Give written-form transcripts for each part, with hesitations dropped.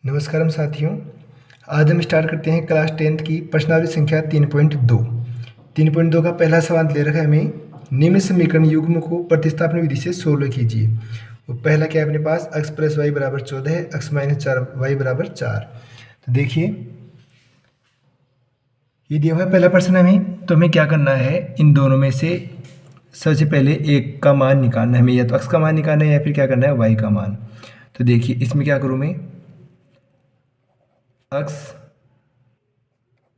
नमस्कारम साथियों। आज हम स्टार्ट करते हैं क्लास 10th की प्रश्नावली संख्या 3.2। 3.2 का पहला सवाल दे रखा है हमें, निम्न समीकरण युग्म को प्रतिस्थापन विधि से सोल्व कीजिए। वो पहला क्या है अपने पास, x प्लस वाई बराबर 14 है, x माइनस 4 वाई बराबर 4। तो देखिए ये दिया हुआ है पहला प्रश्न हमें, तो हमें क्या करना है, इन दोनों में से सबसे पहले एक का मान निकालना है हमें, या तो x का मान निकालना है या फिर क्या करना है y का मान। तो देखिए इसमें क्या करूँ मैं, x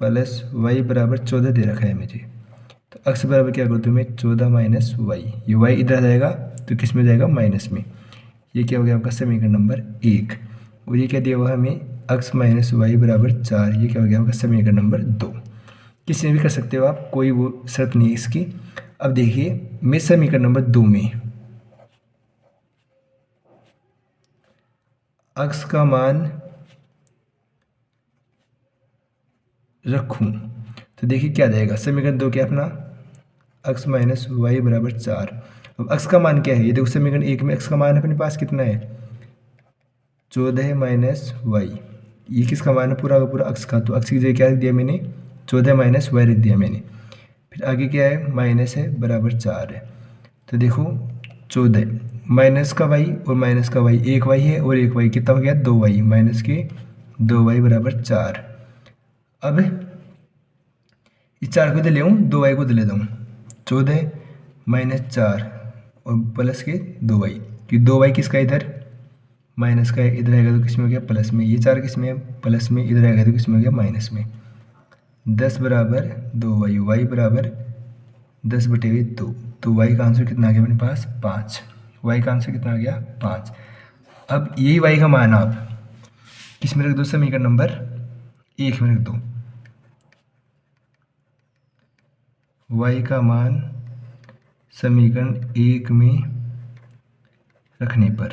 प्लस वाई बराबर 14 दे रखा है मुझे, तो x बराबर क्या करूँ तो मैं 14 माइनस वाई, ये y इधर आ जाएगा तो किस में जाएगा, माइनस में। ये क्या हो गया आपका समीकरण नंबर 1। और ये क्या दिया हुआ है हमें, x माइनस वाई बराबर 4, ये क्या हो गया आपका समीकरण नंबर 2। किसी में भी कर सकते हो आप, कोई वो शर्त नहीं है इसकी। अब देखिए मैं समीकरण नंबर 2 में x का मान रखूं तो देखिए क्या जाएगा, समीकरण 2 क्या अपना x माइनस वाई बराबर 4। अब x का मान क्या है, ये देखो समीकरण 1 में x का मान अपने पास कितना है, 14 माइनस वाई। ये किसका मान है, पूरा का पूरा x का, तो x की जगह क्या रख दिया मैंने, 14 माइनस वाई रख दिया मैंने। फिर आगे क्या है, माइनस है बराबर 4 है। तो देखो 14 माइनस का वाई और माइनस का वाई, एक वाई है और एक वाई, कितना हो गया, 2 वाई, माइनस के 2 वाई बराबर 4। अब इस 4 को इधर ले आऊँ, 2 वाई को इधर ले जाऊँ, 14 माइनस 4 और प्लस के 2 वाई, कि 2 वाई किसका इधर, माइनस का है, इधर आएगा तो किस में हो गया, प्लस में। ये 4 किस में है, प्लस में, इधर आएगा तो किस में हो गया, माइनस में। 10 बराबर 2 वाई, वाई बराबर 10/2। तो वाई का आंसर कितना आ गया अपने पास, 5। वाई का आंसर कितना आ गया, 5। अब यही वाई का मान आप किस में रख दो, समीकरण नंबर 1 में रख दो। वाई का मान समीकरण 1 में रखने पर,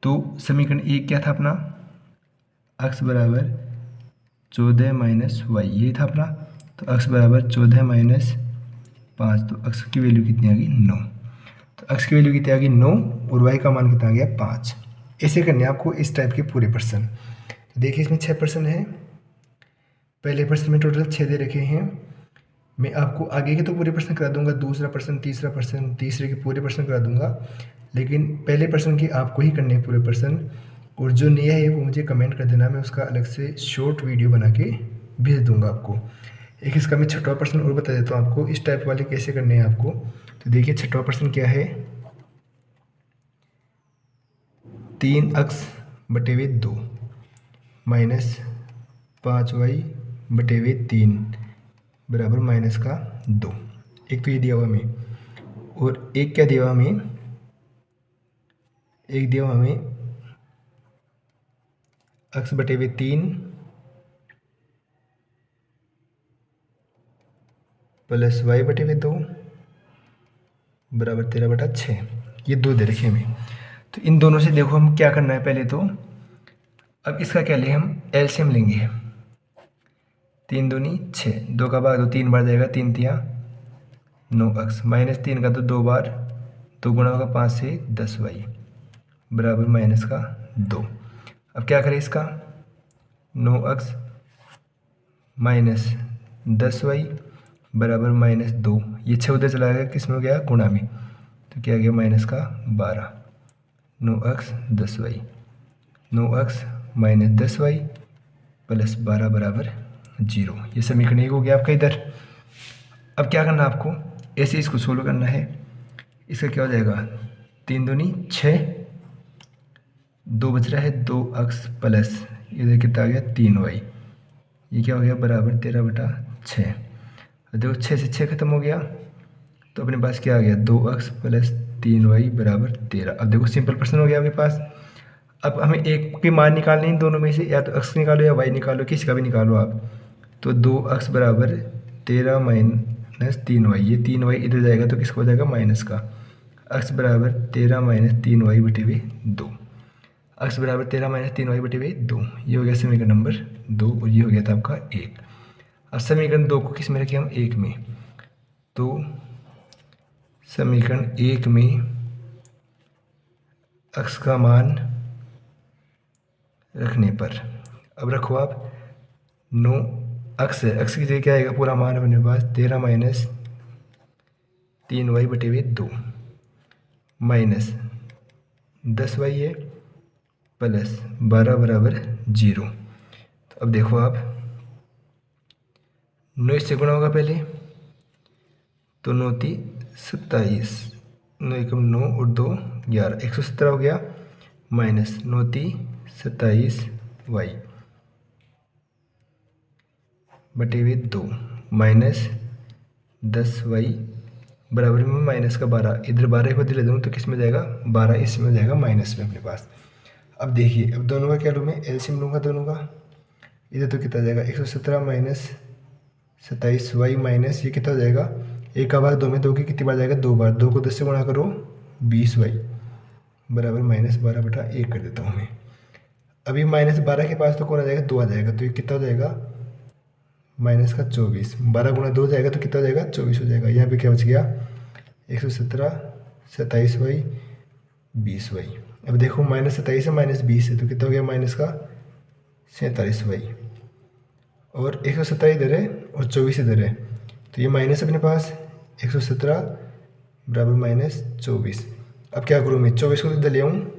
तो समीकरण 1 क्या था अपना, x बराबर 14 माइनस वाई, ये था अपना। तो x बराबर 14 माइनस 5, तो x की वैल्यू कितनी आ गई, 9। तो x की वैल्यू कितनी आ गई, 9, और y का मान कितना आ गया, 5। ऐसे करने आपको इस टाइप के पूरे प्रश्न। तो देखिए इसमें 6 प्रश्न हैं, पहले प्रश्न में टोटल 6 दे रखे हैं। मैं आपको आगे के तो पूरे प्रश्न करा दूंगा, दूसरा प्रश्न, तीसरा प्रश्न, तीसरे के पूरे प्रश्न करा दूंगा, लेकिन पहले प्रश्न की आपको ही करने हैं पूरे प्रश्न। और जो नया है वो मुझे कमेंट कर देना, मैं उसका अलग से शॉर्ट वीडियो बना के भेज दूंगा आपको। एक इसका मैं छठवां प्रश्न और बता देता हूँ आपको, इस टाइप वाले कैसे करने हैं आपको। तो देखिए छठवां प्रश्न क्या है, 3x/2 माइनस 5y/3 बराबर माइनस का 2। एक तो ये दिया हुआ हमें, और एक क्या दिया हुआ हमें, एक दिया हुआ हमें x/3 प्लस y/2 बराबर 13/6, ये 2 दे रखे हमें। तो इन दोनों से देखो हम क्या करना है, पहले तो अब इसका क्या लें, हम एलसीएम लेंगे। 3 दूनी 6, 2 का भाग 2 3 बार जाएगा, 3 तिया 9x, माइनस 3 का तो 2 बार, 2 गुणा होगा 5 से 10y बराबर माइनस का 2। अब क्या करें इसका, 9x माइनस 10y बराबर माइनस 2, ये 6 उधर चला गया, किस में हो गया, गुणा में, तो क्या गया माइनस का 12। 9x 10y, 9x minus 10y plus 12 बराबर 0। ये समीकरण 1 हो गया आपका इधर। अब क्या करना आपको, ऐसे इसको सोल्व करना है। इसका क्या हो जाएगा, 3 दूनी 6, 2 बच रहा है 2x प्लस इधर कितना आ गया 3y, ये क्या हो गया बराबर 13/6। देखो 6 से 6 खत्म हो गया, तो अपने पास क्या आ गया, 2x प्लस 3y बराबर 13। अब देखो सिंपल प्रश्न हो गया आपके पास। अब हमें एक के मान निकालने हैं दोनों में से, या तो x निकालो या y निकालो, किसी का भी निकालो आप। तो 2x बराबर 13 माइनस 3y, ये 3y इधर जाएगा तो किसका हो जाएगा, माइनस का। x बराबर 13 माइनस 3y/2, x बराबर 13 माइनस 3y/2, ये हो गया समीकरण नंबर 2, और ये हो गया था आपका 1। अब समीकरण 2 को किस में रखें हम, 1 में। तो समीकरण 1 में x का मान रखने पर। अब रखो आप 9 अक्स है, अक्स की जगह क्या आएगा पूरा मान अपने पास 13 माइनस 3y/2 माइनस 10y है प्लस 12 बराबर 0। तो अब देखो आप 9 इससे गुणा होगा पहले, तो 9 × 27, 9 × 9 और 2 11, 117 हो गया माइनस 9 × 27y/2 माइनस 10y बराबर में माइनस का 12, इधर 12 को दिले दूँ तो किस में जाएगा 12, इसमें जाएगा माइनस में अपने पास। अब देखिए अब दोनों का क्या लूँ मैं एलसीएम लूँगा दोनों का, इधर तो कितना जाएगा 117 माइनस 27y माइनस ये कितना हो जाएगा 1 का भाग 2 में 2 की कितनी बार जाएगा 2 बार, 2 को 10 से गुणा करो 20y बराबर -12/1 कर देता हूँ मैं। अभी -12 के पास तो कौन आ जाएगा 2 आ जाएगा, तो ये कितना हो जाएगा -24, 12 गुणा 2 जाएगा तो कितना हो जाएगा 24 हो जाएगा। यहाँ पे क्या बच गया 117 27y 20y। अब देखो -27 है -20 है तो कितना हो गया माइनस का 47y, और 117 इधर है और 24 इधर है तो ये माइनस अपने पास 117 बराबर -24। अब क्या करूँ मैं 24 को इधर ले आऊँ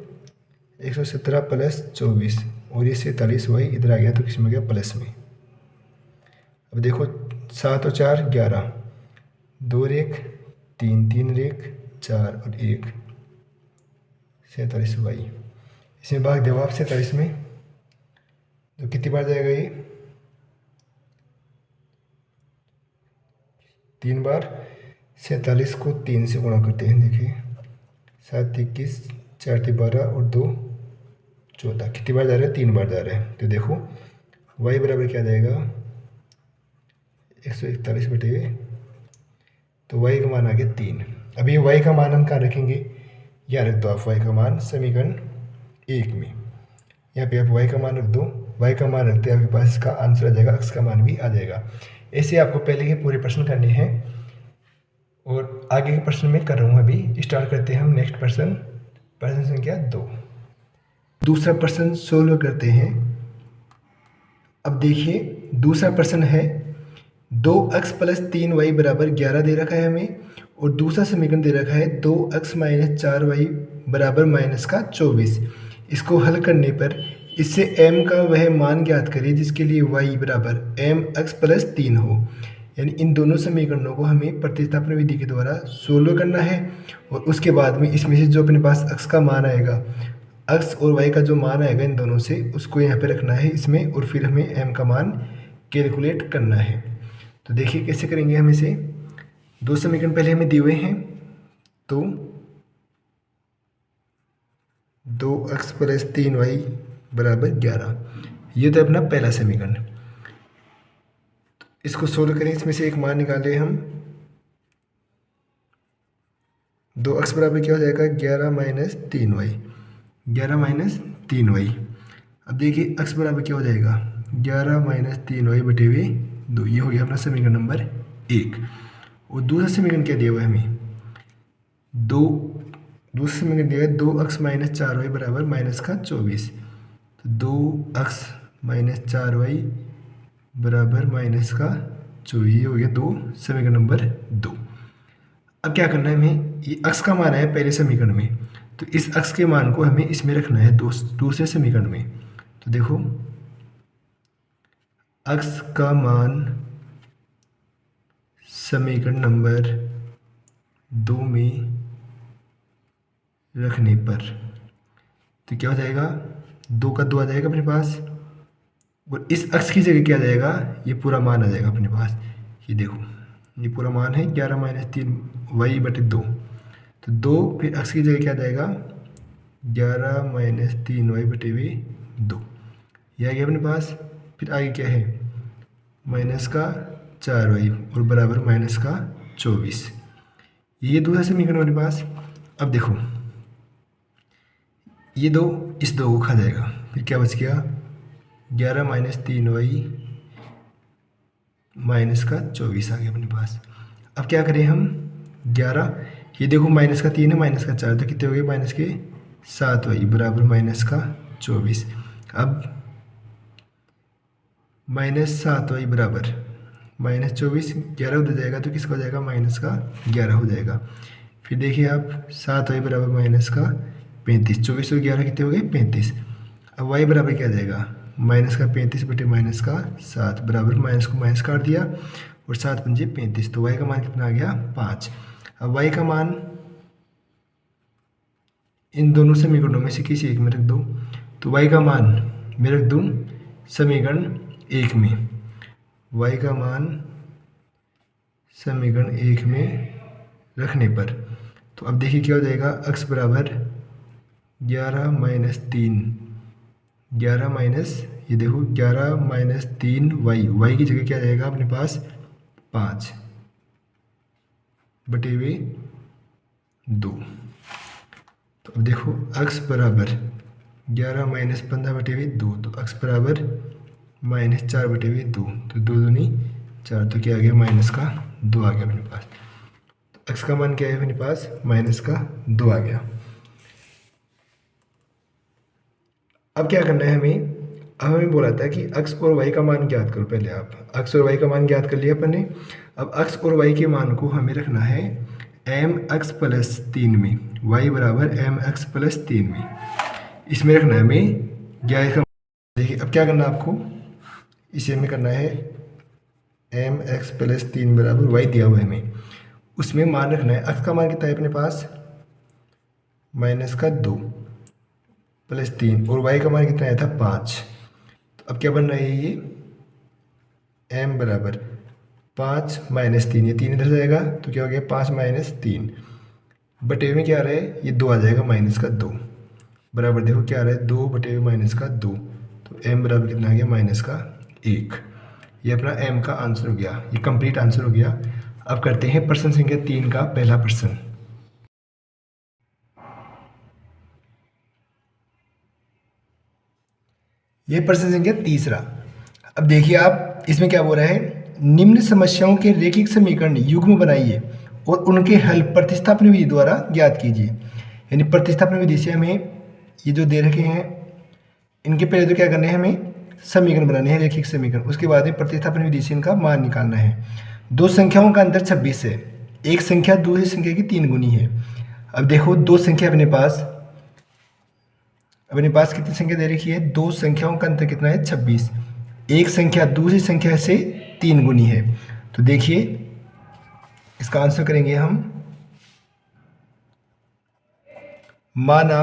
117 प्लस 24 और ये 47y इधर आ गया तो किस में गया प्लस में। अब देखो 7 और 4 11, 2 और 1 3, 3 और 1 4 और 1 47y, इसमें भाग दो आप 47 में तो कितनी बार जाएगा ये 3 बार। 47 को 3 से गुणा करते हैं, देखिए 7 21 4 12 और 2 14, कितनी बार जा रहा है 3 बार जा रहा है। तो देखो y बराबर क्या जाएगा 141/, तो y का मान आ गया 3। अब ये y का मान हम कहाँ रखेंगे, यहाँ रख दो आप y का मान समीकरण 1 में, यहाँ पे आप y का मान रख दो, y का मान रखते हैं आपके पास इसका आंसर आ जाएगा, x का मान भी आ जाएगा। ऐसे आपको पहले के पूरे प्रश्न करने हैं और आगे के प्रश्न में कर रहा हूँ। अभी स्टार्ट करते हैं हम नेक्स्ट प्रश्न, प्रश्न संख्या 2। दूसरा प्रश्न सोल्व करते हैं। अब देखिए दूसरा प्रश्न है 2x + 3y बराबर 11 दे रखा है हमें, और दूसरा समीकरण दे रखा है 2x - 4y बराबर -24। इसको हल करने पर इससे m का वह मान ज्ञात करें जिसके लिए y बराबर mx + 3 हो। यानी इन दोनों समीकरणों को हमें प्रतिस्थापन विधि के द्वारा सोल्व करना है, और उसके बाद में इसमें से जो अपने पास x का मान आएगा, x और y का जो मान आएगा इन दोनों से उसको यहाँ पे रखना है इसमें, और फिर हमें m का मान कैलकुलेट करना है। तो देखिए कैसे करेंगे हम इसे। दो समीकरण पहले हमें दिए हुए हैं, तो 2x + 3y बराबर 11, ये तो अपना पहला समीकरण। इसको सोल्व करें, इसमें से एक मान निकालें हम। 2x बराबर क्या हो जाएगा 11 - 3y, 11 - 3y। अब देखिए x बराबर क्या हो जाएगा 11 - 3y/2, ये हो गया अपना समीकरण नंबर 1। और दूसरा समीकरण क्या दिया हुआ है हमें, दूसरा समीकरण दिया है 2x - 4y बराबर -24। तो 2x - 4y बराबर -24, ये हो गया समीकरण नंबर 2। अब क्या करना है हमें, ये x का मान है पहले समीकरण में, तो इस x के मान को हमें इसमें रखना है दूसरे समीकरण में। तो देखो x का मान समीकरण नंबर 2 में रखने पर तो क्या हो जाएगा 2 का 2 आ जाएगा अपने पास, और इस x की जगह क्या आ जाएगा, ये पूरा मान आ जाएगा अपने पास। ये देखो ये पूरा मान है 11 - 3y/2, तो 2 फिर x की जगह क्या आ जाएगा 11 - 3y/2, ये आ गया अपने पास। फिर आगे क्या है -4y और बराबर -24, ये दूसरा समीकरण हमारे पास। अब देखो ये 2 इस 2 को खा जाएगा, फिर क्या बच गया 11 - 3y -24 आ गया अपने पास। अब क्या करें हम 11, ये देखो -3 है -4, तो कितने हो गए -7y बराबर -24। अब -7y बराबर -24, 11 उधर जाएगा तो किसका हो जाएगा, माइनस का 11 हो जाएगा। फिर देखिए आप 7y बराबर माइनस का 35, 24 और 11 कितने हो गए, 35। अब y बराबर क्या आ जाएगा, माइनस का 35 बटे माइनस का 7 बराबर माइनस को माइनस काट दिया और 7 पंजे 35, तो y का मान कितना आ गया, 5। अब y का मान इन दोनों समीकरणों में से किसी एक में रख दो, तो y का मान मैं रख दूँ समीकरण 1 में, y का मान समीकरण 1 में रखने पर, तो अब देखिए क्या हो जाएगा, x बराबर 11 माइनस 3, 11 माइनस, ये देखो 11 माइनस 3 y की जगह क्या आ जाएगा अपने पास 5 बटे हुए 2। तो अब देखो x बराबर 11 माइनस 15 बटे हुए 2, तो x बराबर -4 बटे हुए 2, तो 2 दूनी 4, तो क्या आ गया, माइनस का 2 आ गया अपने पास। तो x का मान क्या है अपने पास, माइनस का 2 आ गया। अब क्या करना है हमें, अब हमें बोला था कि x और y का मान ज्ञात करो। पहले आप x और y का मान ज्ञात कर लिया अपन ने। अब x और y के मान को हमें रखना है mx प्लस 3 में, y बराबर mx प्लस 3 में, इसमें रखना है हमें ज्ञात का। देखिए अब क्या करना है आपको, इसे हमें करना है mx प्लस 3 बराबर y दिया हुआ है हमें, उसमें मान रखना है। x का मान कितना है अपने पास, माइनस का 2 प्लस 3, और y का मान कितना आया था, 5। तो अब क्या बन रहा है, ये m बराबर 5 माइनस 3, ये 3 इधर जाएगा तो क्या हो गया, 5 माइनस 3 बटे में क्या आ रहा है, ये 2 आ जाएगा, माइनस का 2 बराबर, देखो क्या आ रहा है, 2 बटे में माइनस का 2, तो m बराबर कितना आ गया, माइनस का 1। ये अपना m का आंसर हो गया, ये कंप्लीट आंसर हो गया। अब करते हैं प्रश्न संख्या 3 का पहला प्रश्न। ये प्रश्न संख्या तीसरा। अब देखिए आप, इसमें क्या बोल रहा है, निम्न समस्याओं के रैखिक समीकरण युग्म बनाइए और उनके हल प्रतिस्थापन विधि द्वारा ज्ञात कीजिए। यानी प्रतिस्थापन विधि से हमें ये जो दे रखे हैं, इनके पहले तो क्या करना है, हमें समीकरण बनाने हैं, रैखिक समीकरण, उसके बाद में प्रतिस्थापन विधि से इनका मान निकालना है। दो संख्याओं का अंतर 26 है, एक संख्या दूसरी संख्या की 3 गुनी है। अब देखो दो संख्या अपने पास कितनी संख्या दे रखी है, दो संख्याओं का अंतर कितना है, 26। एक संख्या दूसरी संख्या से 3 गुनी है, तो देखिए इसका आंसर करेंगे हम, माना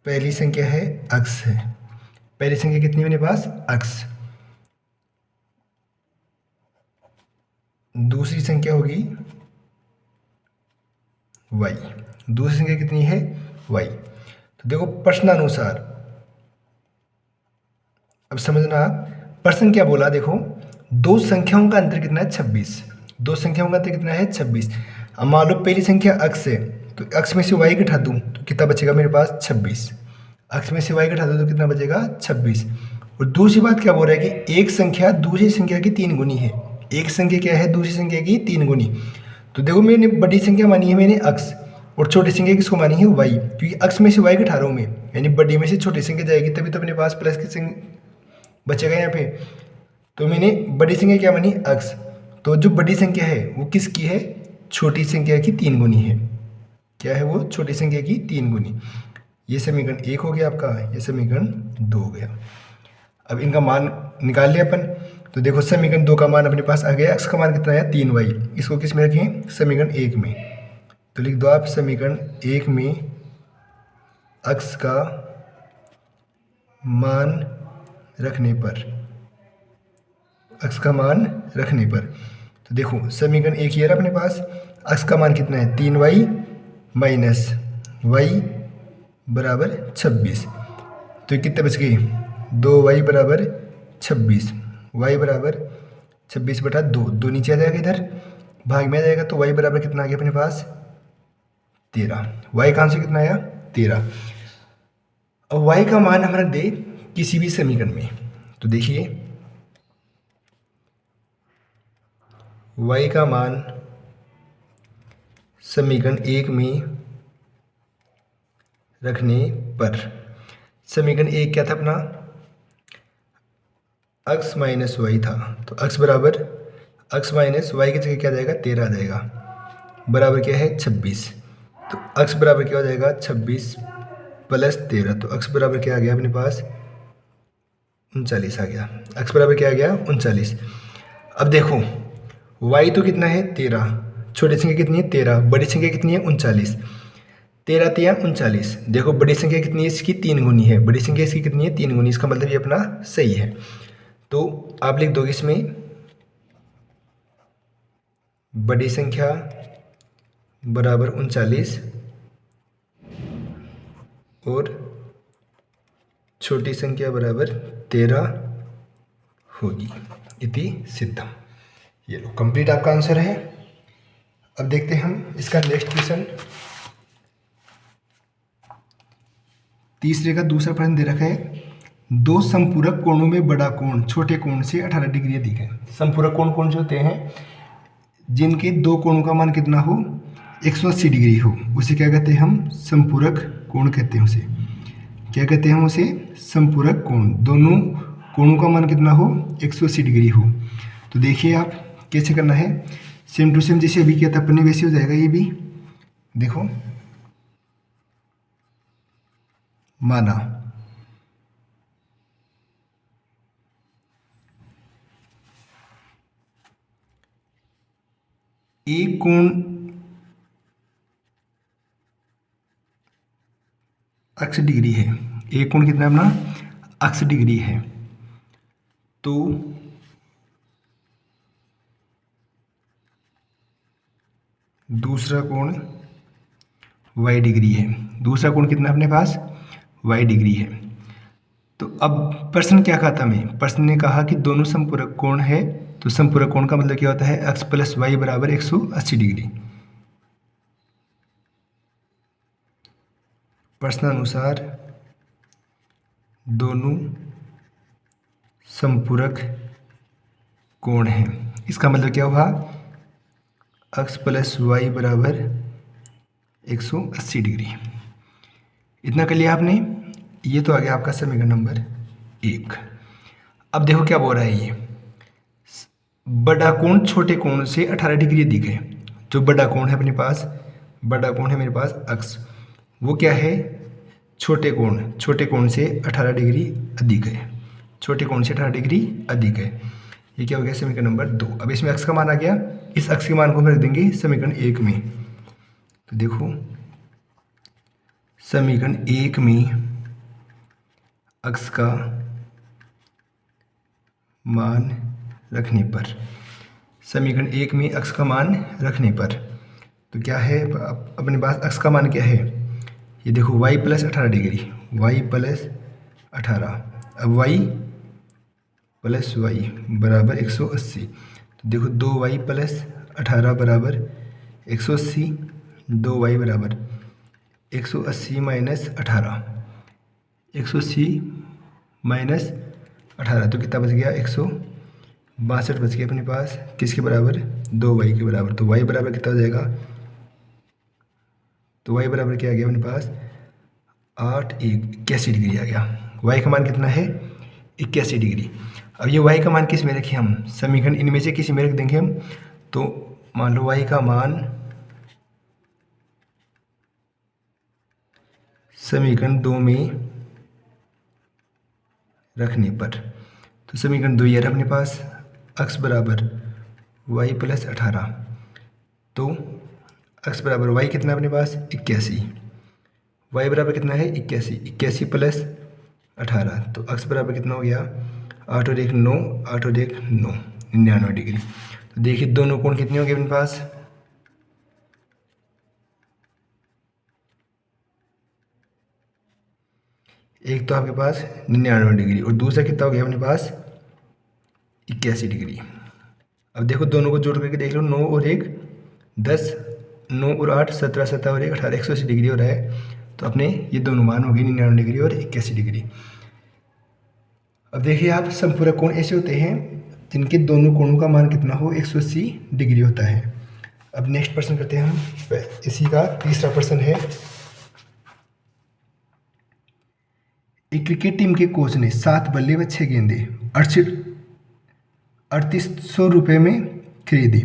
पहली संख्या है x है, पहली संख्या कितनी है मेरे पास, x, दूसरी संख्या होगी y, दूसरी संख्या कितनी है, y। तो देखो प्रश्नानुसार, अब समझना प्रश्न क्या बोला, देखो दो संख्याओं का अंतर कितना है, 26, दो संख्याओं का अंतर कितना है, 26। अब मान लो पहली संख्या x है, तो x में से y घटा दूं तो कितना बचेगा मेरे पास, 26, x में से y घटा दूं तो कितना बचेगा, 26। और दूसरी बात क्या बोल रहा है कि एक संख्या दूसरी संख्या की 3 गुनी है, एक संख्या क्या है, दूसरी संख्या की 3 गुनी। तो देखो मैंने बड़ी संख्या मानी है मैंने x, और छोटी संख्या किसको मानी है, y, क्योंकि x में से y घटा रहा हूँ मैं, यानी बड़ी में से छोटी संख्या जाएगी तभी तो अपने पास प्लस की बचेगा यहाँ पे। तो मैंने बड़ी संख्या क्या मानी, x, तो जो बड़ी संख्या है वो किसकी है, छोटी संख्या की 3 गुनी है। क्या है वो, छोटी संख्या की 3 गुनी। ये समीकरण 1 हो गया आपका, ये समीकरण 2 हो गया। अब इनका मान निकाल लिया अपन, तो देखो समीकरण 2 का मान अपने पास आ गया, x का मान कितना है, 3y, इसको किस में रखें, समीकरण 1 में। तो लिख दो आप समीकरण 1 में x का मान रखने पर, x का मान रखने पर, तो देखो समीकरण 1 ये रहा अपने पास, x का मान कितना है, 3y माइनस y बराबर 26, तो कितने बच गए, 2y बराबर 26, y बराबर 26 बटा 2, 2 नीचे आ जाएगा, इधर भाग में आ जाएगा, तो y बराबर कितना आ गया अपने पास, 13। y का आंसर कितना आया, 13। अब y का मान हम रख दे किसी भी समीकरण में, तो देखिए y का मान समीकरण 1 में रखने पर। समीकरण एक क्या था अपना, x माइनस वाई था, तो x बराबर x माइनस वाई की जगह क्या आ जाएगा, 13 आ जाएगा, बराबर क्या है 26। तो x बराबर क्या हो जाएगा 26 प्लस 13, तो x बराबर क्या आ गया अपने पास 39 आ गया। x बराबर क्या आ गया 39। अब देखो y तो कितना है 13, छोटी संख्या कितनी है 13, बड़ी संख्या कितनी है 39, 13 तिया 39। देखो बड़ी संख्या कितनी है इसकी 3 गुनी है, बड़ी संख्या इसकी कितनी है 3 गुनी, इसका मतलब ये अपना सही है। तो आप लिख दोगे इसमें बड़ी संख्या बराबर 39 और छोटी संख्या बराबर 13 होगी, इति सिद्धम। ये लो कंप्लीट आपका आंसर है। अब देखते हैं हम इसका नेक्स्ट क्वेश्चन। तीसरे का दूसरा प्रश्न दे रखा है, दो संपूरक कोणों में बड़ा कोण छोटे कोण से 18 डिग्री अधिक है। संपूरक कोण कौन से होते हैं, जिनके दो कोणों का मान कितना हो 180 डिग्री हो, उसे क्या कहते हैं हम संपूरक कोण कहते हैं। उसे क्या कहते हैं हम, उसे संपूरक कोण। दोनों कोणों का मान कितना हो 180 डिग्री हो। तो देखिए आप कैसे करना है, सेम टू सेम जैसे अभी किया था अपने वैसे हो जाएगा ये भी। देखो माना एक कोण x डिग्री है, एक कोण कितना अपना x डिग्री है, तो दूसरा कोण y डिग्री है। दूसरा कोण कितना अपने पास y डिग्री है। तो अब प्रश्न क्या कहा था हमें, प्रश्न ने कहा कि दोनों संपूरक कोण है, तो संपूरक कोण का मतलब क्या होता है x प्लस वाई बराबर 180 डिग्री। प्रश्नानुसार दोनों संपूरक कोण है, इसका मतलब क्या हुआ x प्लस वाई बराबर 180 डिग्री। इतना कर लिया आपने, ये तो आ गया आपका समीकरण नंबर 1। अब देखो क्या बोल रहा है, ये बड़ा कोण छोटे कोण से 18 डिग्री अधिक है। जो बड़ा कोण है अपने पास, बड़ा कोण है मेरे पास x, वो क्या है छोटे कोण से 18 डिग्री अधिक है, छोटे कोण से 18 डिग्री अधिक है। ये क्या हो गया समीकरण नंबर 2। अब इसमें x का मान आ गया, इस x के मान को हम रख देंगे समीकरण 1 में। तो देखो समीकरण 1 में x का मान रखने पर, समीकरण 1 में x का मान रखने पर तो क्या है अपने पास x का मान क्या है, ये देखो y plus 18 degree, y plus 18, अब y प्लस वाई बराबर 180। तो देखो 2y प्लस 18 बराबर 180, 2y बराबर 180 माइनस 18, 180 माइनस 18 तो कितना बच गया 162 बच गया अपने पास, किसके बराबर 2y के बराबर। तो y बराबर कितना हो जाएगा, तो y बराबर क्या आ गया अपने पास 81 डिग्री आ गया। y का मान कितना है 81 डिग्री। अब ये y का मान किस में रखें हम, समीकरण इनमें से किसी में रख देंगे हम। तो मान लो y का मान समीकरण 2 में रखने पर, तो समीकरण 2 ये रहा अपने पास x बराबर y प्लस 18, तो x बराबर y कितना अपने पास 81, y बराबर कितना है 81 प्लस 18, तो x बराबर कितना हो गया 8 और 1 9, 8 और 1 9, 99 डिग्री। तो देखिए दोनों कोण कितने होंगे अपने पास, एक तो आपके पास 99 डिग्री और दूसरा कितना हो गया अपने पास 81 डिग्री। अब देखो दोनों को जोड़ करके देख लो, 9 और 1 10, 9 और 8 17, 17 और 1 18, 180 डिग्री हो रहा है। तो अपने ये दोनों मान हो गए 99 डिग्री और 81 डिग्री। अब देखिए आप संपूरक कोण ऐसे होते हैं जिनके दोनों कोणों का मान कितना हो 180 डिग्री होता है। अब नेक्स्ट प्रश्न करते हैं हम, इसी का तीसरा प्रश्न है। एक क्रिकेट टीम के कोच ने 7 बल्ले व 6 गेंदे 3800 रुपये में खरीदी।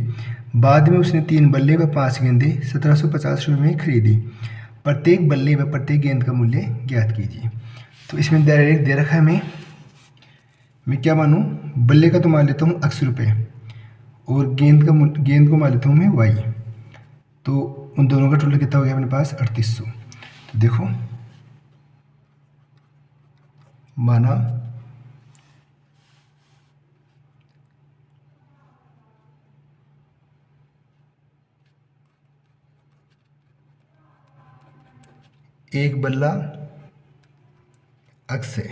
बाद में उसने 3 बल्ले व 5 गेंदे 1750 रुपये में खरीदी। प्रत्येक बल्ले व प्रत्येक गेंद का मूल्य ज्ञात कीजिए। तो इसमें डायरेक्ट दे रखा है मैं क्या मानूँ, बल्ले का तो मान लेता हूँ x रुपये और गेंद को मान लेता हूँ मैं y। तो उन दोनों का टोटल कितना हो गया अपने पास 3800। तो देखो माना एक बल्ला x है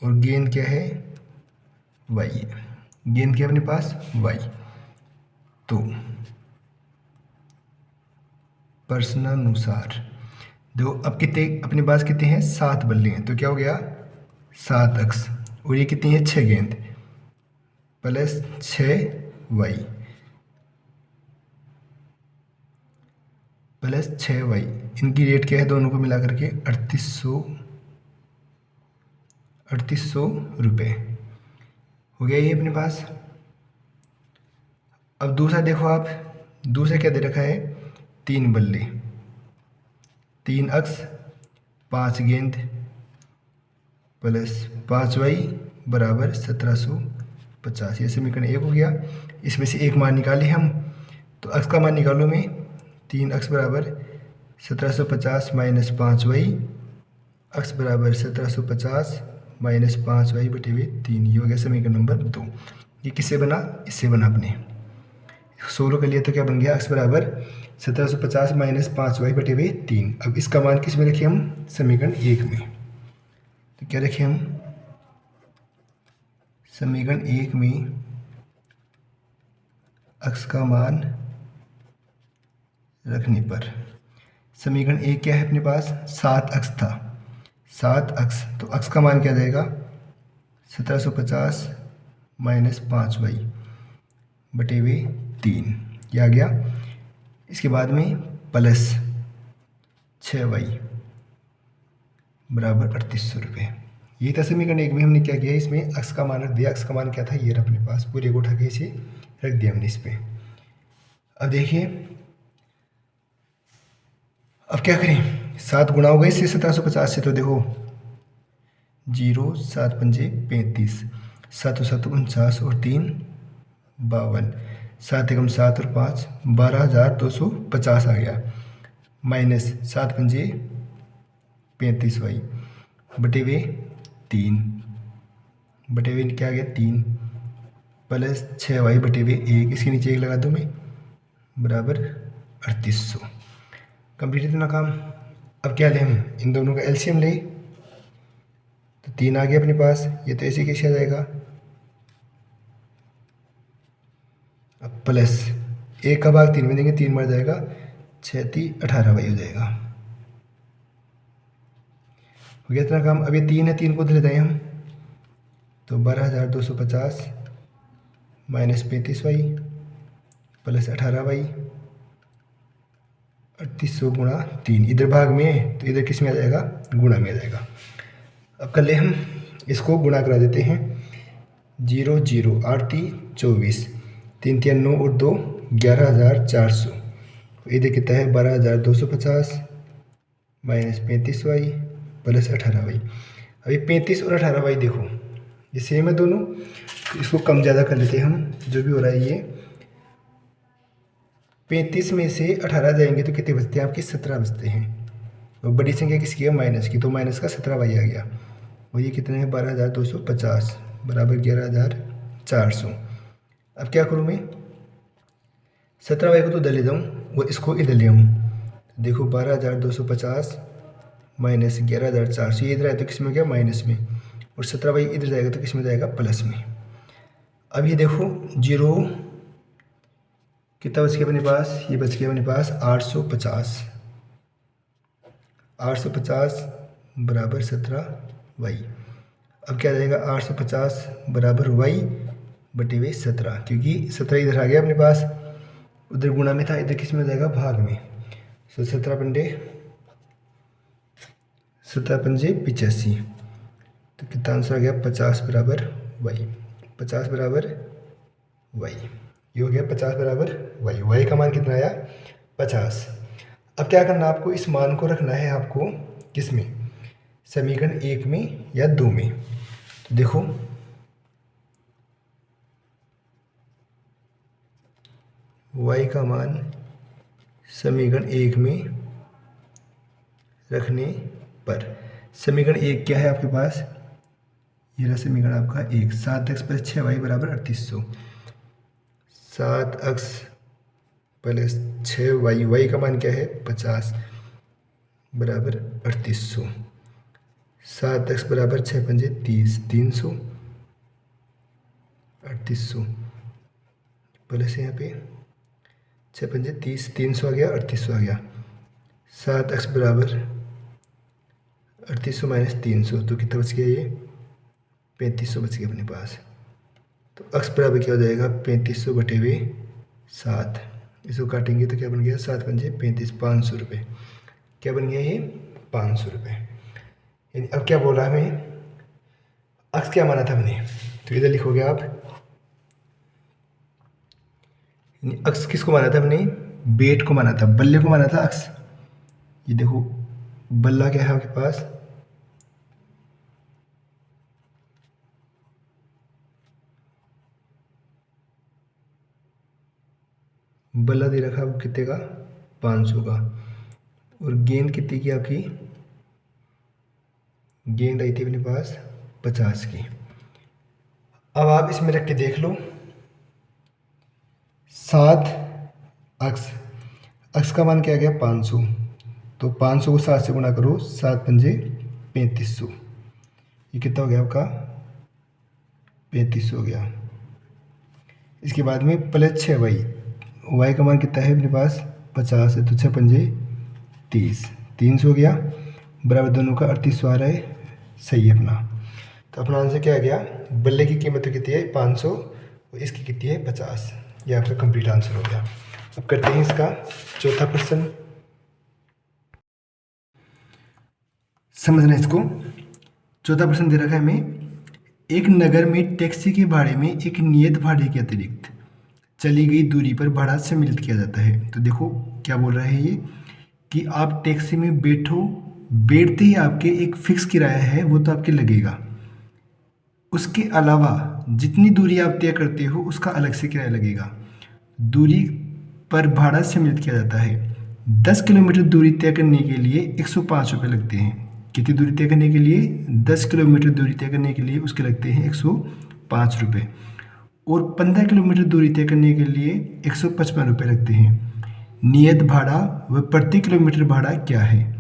और गेंद क्या है y है। गेंद क्या है अपने पास y। तो प्रश्नानुसार देखो अब कितने अपने पास कितने हैं 7 बल्ले हैं। तो क्या हो गया 7x और ये कितनी है 6 गेंद प्लस 6y प्लस 6y। इनकी रेट क्या है दोनों को मिला करके 3800 रुपये हो गया ये अपने पास। अब दूसरा देखो आप, दूसरा क्या दे रखा है 3 बल्ले 3x 5 गेंद प्लस 5y बराबर 1750। ये समीकरण 1 हो गया। इसमें से एक मान निकाले हम, तो x का मान निकालो मैं 3x बराबर 1750 माइनस 5y, x बराबर 1750 माइनस 5y बटे हुए 3। ये हो गया समीकरण नंबर 2। ये किससे बना, इससे बना अपने 16 के लिए। तो क्या बन गया x बराबर 1750 माइनस 5y बटे हुए 3। अब इसका मान किस में रखें हम, समीकरण 1 में। तो क्या रखें हम समीकरण 1 में x का मान रखने पर समीकरण 1 क्या है अपने पास 7x था 7x। तो x का मान क्या जाएगा 1750 माइनस 5y बटे हुए 3। ये आ गया। इसके बाद में प्लस 6y बराबर 3800 रुपये। ये था समीकरण 1 में। हमने क्या किया इसमें x का मान रख दिया। x का मान क्या था ये रहा अपने पास, पूरे को उठा के इसे रख दिया हमने इस पर। अब देखिए अब क्या करें, 7 गुणा हो गए इससे 1750 से। तो देखो 0 7 पंजे 35 7 7 49 और 3 52 7 एकम 7 और 5 12,250 आ गया माइनस 7 पंजे 35y बटे हुए 3 बटे हुए क्या आ गया 3 प्लस 6y बटे हुए 1। इसके नीचे 1 लगा दूँ मैं बराबर 3800। कंप्लीट इतना काम। अब क्या लें हम, इन दोनों का एलसीएम ले। तो 3 आ गया अपने पास। ये तो ऐसे कैसे आ जाएगा, अब प्लस 1 का भाग 3 में देंगे 3 मर जाएगा 6 3 18y हो जाएगा। हो गया इतना काम। अब ये 3 है 3 को ले जाएँ हम तो 12,250 माइनस 35y प्लस 18y 3800 गुणा 3। इधर भाग में है तो इधर किस में आ जाएगा गुणा में आ जाएगा। अब कर ले हम इसको गुणा करा देते हैं। 0 0 8 3 24 3 3 9 और 2 11,400। इधर कितना है 12,250 माइनस 35y प्लस 18y। अभी 35 और 18y देखो ये सेम है दोनों, तो इसको कम ज़्यादा कर लेते हैं हम। जो भी हो रहा है ये 35 में से 18 जाएंगे तो कितने बचते हैं आपके 17 बचते हैं। और बड़ी संख्या किसकी है माइनस की, तो माइनस का 17y आ गया। और ये कितने हैं 12,250 बराबर 11,400। अब क्या करूँ मैं 17y को तो इधर ले जाऊँ और इसको इधर ले आऊँ। देखो 12,250 माइनस 11,400 ये इधर आए तो किस में हो गया माइनस में, और 17y इधर जाएगा तो किस में जाएगा प्लस में। अब ये देखो 0 कितना बच गया अपने पास, ये बच गया अपने पास 850 बराबर 17y। अब क्या जाएगा 850 बराबर y बटे हुए 17, क्योंकि 17 इधर आ गया अपने पास, उधर गुणा में था, इधर किस में जाएगा भाग में। तो 17 पंडे 17×5 = 85। तो कितना आंसर आ गया? 50 बराबर वाई। 50 बराबर वाई, ये हो गया 50 बराबर वाई। वाई का मान कितना आया? 50। अब क्या करना है आपको? इस मान को रखना है आपको किस में? समीकरण 1 में या 2 में। तो देखो y का मान समीकरण 1 में रखने पर, समीकरण 1 क्या है आपके पास? ये रहा समीकरण आपका 1, 7x + 6y = 3800। 7x + 6y, y का मान क्या है? 50 बराबर 3800। 7x बराबर 6×5 = 30, 300, 3800 प्लस यहाँ पे 6×5 = 30, 300 आ गया, 3800 आ गया। 7x बराबर 3800 - 300, तो कितना बच गया? ये 3500 बच गया अपने पास। तो x बराबर क्या हो जाएगा? 3500/7। इसको काटेंगे तो क्या बन गया? 7×5 = 35, 500 रुपये। क्या बन गया ये? 500 रुपये। यानी अब क्या बोला हमें? x क्या माना था हमने? तो इधर लिखोगे आप, अक्स किसको माना था हमने? बेट को माना था, बल्ले को माना था अक्स। ये देखो बल्ला क्या है आपके पास? बल्ला दे रखा वो कितने का? 500 का। और गेंद कितनी की आपकी? गेंद आई थी अपने पास 50 की। अब आप इसमें रख के देख लो, 7 अक्स, अक्स का मान क्या आ गया? 500। तो 500 को 7 से गुणा करो, 7×5 = 3500। ये कितना हो गया आपका? 3500 हो गया। इसके बाद में प्लस 6y, y का मान कितना है अपने पास? 50 है, तो 6×5 = 30, 300 हो गया, बराबर दोनों का 3800 आ रहा है। सही है अपना। तो अपना आंसर क्या आ गया? बल्ले की कीमत तो कितनी है? 500, और इसकी कितनी है? 50। ये आपका कंप्लीट आंसर हो गया। अब करते हैं इसका चौथा प्रश्न। समझना इसको। चौथा प्रश्न दे रखा है हमें, एक नगर में टैक्सी के भाड़े में एक नियत भाड़े के अतिरिक्त चली गई दूरी पर भाड़ा सम्मिलित किया जाता है। तो देखो क्या बोल रहा है ये, कि आप टैक्सी में बैठो, बैठते ही आपके एक फिक्स किराया है वो तो आपके लगेगा, उसके अलावा जितनी दूरी आप तय करते हो उसका अलग से किराया लगेगा। दूरी पर भाड़ा सम्मिलित किया जाता है। 10 किलोमीटर दूरी तय करने के लिए 105 रुपये लगते हैं। कितनी दूरी तय करने के लिए? 10 किलोमीटर दूरी तय करने के लिए उसके लगते हैं 105 रुपये। और 15 किलोमीटर दूरी तय करने के लिए 155 रुपये लगते हैं। नियत भाड़ा व प्रति किलोमीटर भाड़ा क्या है?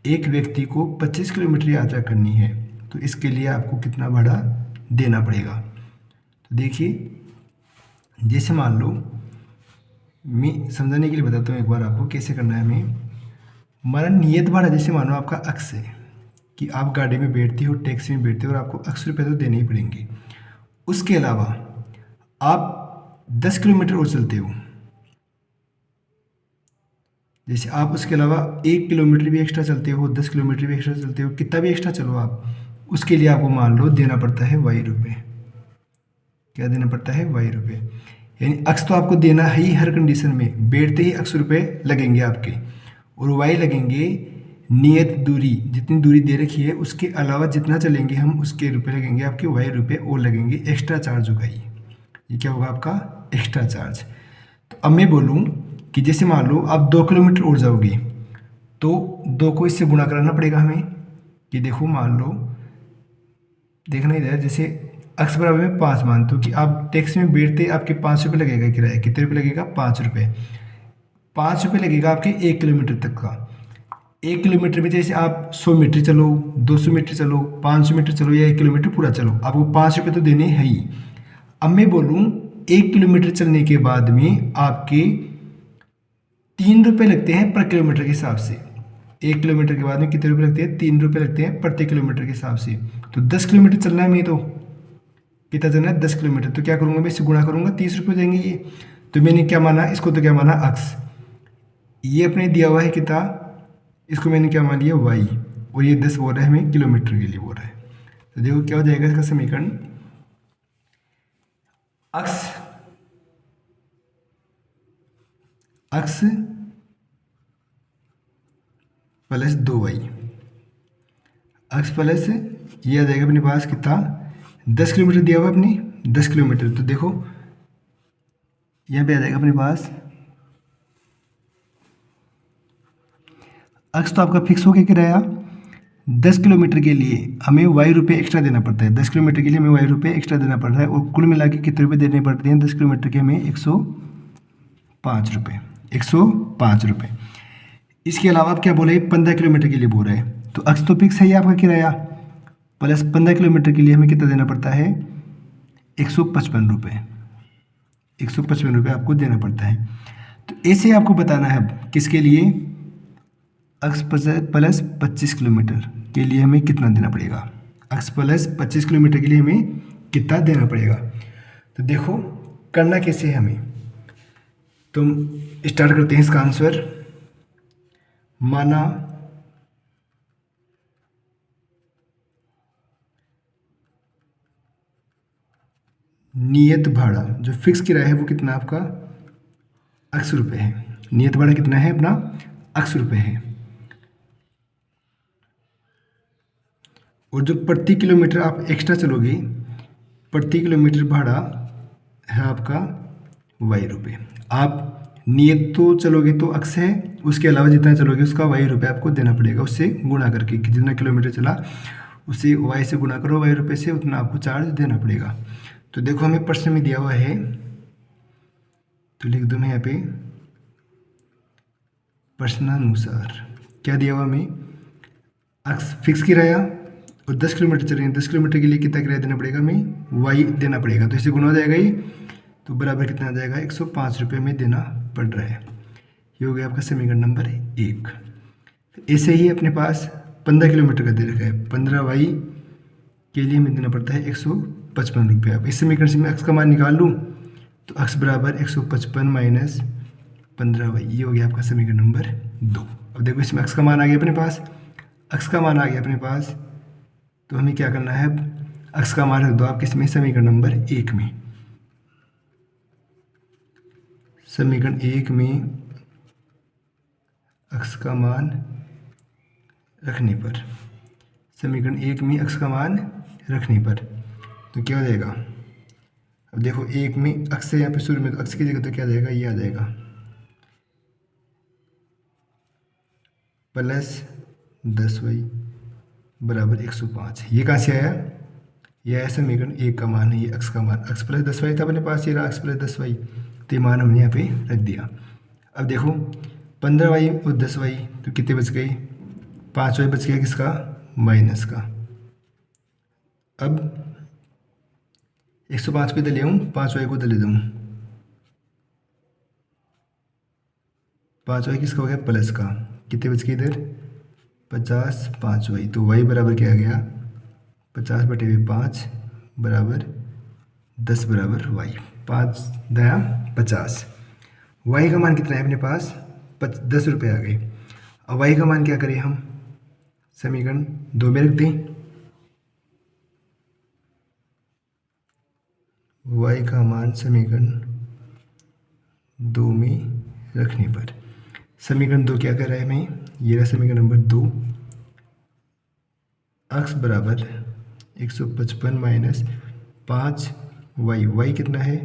एक व्यक्ति को 25 किलोमीटर यात्रा करनी है, तो इसके लिए आपको कितना भाड़ा देना पड़ेगा? तो देखिए, जैसे मान लो, मैं समझाने के लिए बताता हूँ एक बार आपको कैसे करना है हमें। हमारा नियत भाड़ा जैसे मानो आपका अक्स है, कि आप गाड़ी में बैठते हो, टैक्सी में बैठते हो, और आपको 80 रुपये तो देने ही पड़ेंगे। उसके अलावा आप 10 किलोमीटर और चलते हो, जैसे आप उसके अलावा 1 किलोमीटर भी एक्स्ट्रा चलते हो, 10 किलोमीटर भी एक्स्ट्रा चलते हो, कितना भी एक्स्ट्रा चलो आप, उसके लिए आपको मान लो देना पड़ता है वाई रुपये। क्या देना पड़ता है? वाई रुपये। यानी अक्स तो आपको देना ही हर कंडीशन में, बैठते ही 80 रुपये लगेंगे आपके, और वाई लगेंगे नियत दूरी, जितनी दूरी दे रखी है उसके अलावा जितना चलेंगे हम उसके रुपये लगेंगे आपके, वाई रुपये और लगेंगे। एक्स्ट्रा चार्ज होगा ये क्या होगा आपका? Extra charge. तो अब मैं बोलूँ कि जैसे मान लो आप 2 किलोमीटर और जाओगे, तो 2 को इससे गुणा कराना पड़ेगा हमें। कि देखो मान लो, देखना इधर, जैसे अक्स बराबर में 5 मानते हो कि आप टैक्सी में बैठते आपके 5 रुपये लगेगा किराया। कितने रुपये लगेगा? 5 रुपये। 5 रुपये लगेगा आपके 1 किलोमीटर तक का। 1 किलोमीटर में जैसे आप 100 मीटर चलो, 200 मीटर चलो, 500 मीटर चलो, या 1 किलोमीटर पूरा चलो, आपको 5 रुपये तो देने हैं ही। अब मैं बोलूँ 1 किलोमीटर चलने के बाद में आपके 3 रुपये लगते हैं पर किलोमीटर के हिसाब से। 1 किलोमीटर के बाद में कितने रुपये लगते हैं? 3 रुपये लगते हैं प्रति किलोमीटर के हिसाब से। तो 10 किलोमीटर चलना है, मैं तो कितना चलना है? 10 किलोमीटर। तो क्या करूँगा मैं? इससे गुणा करूँगा, 30 रुपये हो जाएंगे ये। तो मैंने क्या माना इसको? तो क्या माना? अक्स। ये अपने दिया हुआ है कितना, इसको मैंने क्या मान लिया? वाई। और ये 10 बोल रहा है हमें किलोमीटर के लिए बोल रहा है। तो देखो क्या हो जाएगा इसका समीकरण, अक्स अक्स प्लस 2y, अक्स प्लस ये आ जाएगा अपने पास कितना, 10 किलोमीटर दिया हुआ अपनी 10 किलोमीटर। तो देखो यहाँ पे आ जाएगा अपने पास, अक्स तो आपका फिक्स हो के किराया, 10 किलोमीटर के लिए हमें वाई रुपये एक्स्ट्रा देना पड़ता है, 10 किलोमीटर के लिए हमें वाई रुपये एक्स्ट्रा देना पड़ रहा है, और कुल मिला के कितने रुपये देने पड़ते हैं 10 किलोमीटर के, हमें 105 रुपये, 105 रुपये। इसके अलावा आप क्या बोले, 15 किलोमीटर के लिए बोल रहे हैं, तो अक्स तो फिक्स है ही आपका किराया, प्लस 15 किलोमीटर के लिए हमें कितना देना पड़ता है, 155 रुपये, 155 रुपये आपको देना पड़ता है। तो ऐसे आपको बताना है किसके लिए, अक्स प्लस 25 किलोमीटर के लिए हमें कितना देना पड़ेगा, अक्स प्लस 25 किलोमीटर के लिए हमें कितना देना पड़ेगा। तो देखो करना कैसे है हमें, तुम स्टार्ट करते हैं इसका आंसर। माना नियत भाड़ा जो फिक्स किराया है वो कितना आपका 80 रुपये है, नियत भाड़ा कितना है अपना 80 रुपये है, और जो प्रति किलोमीटर आप एक्स्ट्रा चलोगे, प्रति किलोमीटर भाड़ा है आपका वाई रुपये। आप नियत तो चलोगे तो अक्स है, उसके अलावा जितना चलोगे उसका वाई रुपये आपको देना पड़ेगा, उससे गुणा करके कि जितना किलोमीटर चला उसे वाई से गुणा करो, वाई रुपये से उतना आपको चार्ज देना पड़ेगा। तो देखो हमें प्रश्न में दिया हुआ है, तो लिख दूँ मैं यहाँ पे प्रश्नानुसार क्या दिया हुआ हमें, अक्स फिक्स किराया और 10 किलोमीटर चल रहे हैं, 10 किलोमीटर के लिए कितना किराया देना पड़ेगा हमें, वाई देना पड़ेगा, तो इससे गुना हो जाएगा ये, तो बराबर कितना आ जाएगा 105 रुपये में देना पड़ रहा है। ये हो गया आपका समीकरण नंबर 1। ऐसे ही अपने पास 15 किलोमीटर का दे रखा है, 15 वाई के लिए हमें देना पड़ता है 155 रुपये। अब इस समीकरण से मैं अक्स का मान निकाल लूँ तो अक्स बराबर 155 माइनस 15 वाई, ये हो गया आपका समीकरण नंबर 2। अब देखो इसमें अक्स का मान आ गया अपने पास, अक्स का मान आ गया अपने पास, तो हमें क्या करना है, अक्स का मान रख दो आप किसमें, समीकरण नंबर 1 में, समीकरण 1 में अक्स का मान रखने पर, समीकरण 1 में अक्स का मान रखने पर तो क्या हो जाएगा, अब देखो 1 में अक्स है यहाँ पे शुरू में, तो अक्स की जगह तो क्या आ जाएगा, ये आ जाएगा प्लस 10 वाई बराबर 105। ये कहाँ से आया, ये आया समीकरण 1 का मान है, ये अक्स का मान, अक्स प्लस 10 वाई था अपने पास, ये रहा अक्स प्लस 10 वाई, तो ये मान हमने यहाँ पे रख दिया। अब देखो 15 वाई और 10 वाई तो कितने बच गए, 5 वाई बच गया किसका, माइनस का। अब 105 पे दले हूँ, 5 वाई को दले दूँ, 5 वाई किसका हो गया, प्लस का, कितने बच गए इधर 50, 5 वाई, तो वाई बराबर क्या आ गया 50/5 बराबर 10 बराबर वाई, 5 दया 50। वाई का मान कितना है अपने पास 10 रुपये आ गए। अब वाई का मान क्या करें हम, समीकरण 2 में रख दें, वाई का मान समीकरण 2 में रखने पर, समीकरण 2 क्या कर रहा है हमें, ये रहा समीकरण नंबर 2, अक्स बराबर 155 माइनस 5 वाई, वाई कितना है